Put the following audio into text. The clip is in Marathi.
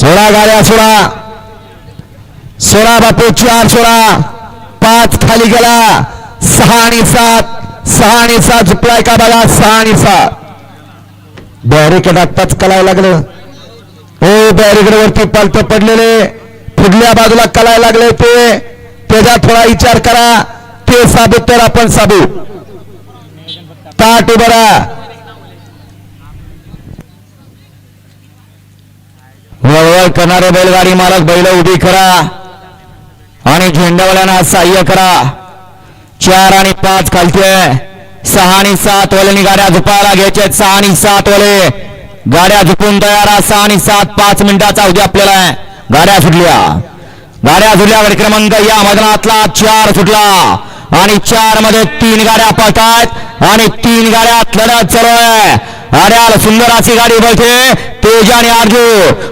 16 गाड्या 16 बापू 4 16 5 खाली गेला 6 आणि 7 झुपलाय का बघा 6 आणि 7 बॅरिकेड आत्ताच कलायला लागलं हो बॅरिकेड वरती पालथ पडलेले पुढल्या बाजूला कलायला लागले ते त्याचा थोडा विचार करा ते साबूत तर आपण साबूत ताट उभरा वळवळ करणारे बैलगाडी मालक बैल उभी करा आणि झेंडावाल्यांना सहाय्य करा 4 आणि 5 खालते 6 आणि 7 वाले गाड्या झुपायला घ्यायचे 6 आणि 7 वाले गाड्या झुपून तयार 6 आणि 7 5 मिनिटाचा उद्या आपल्याला गाड्या सुटल्या क्रमांक या मैदानातला 4 सुटला आणि 4 मध्ये 3 गाड्या पळतायत आणि 3 गाड्यात लढत चालू आहे. अड्याल सुंदर अशी गाडी बळते तेज आणि अर्जू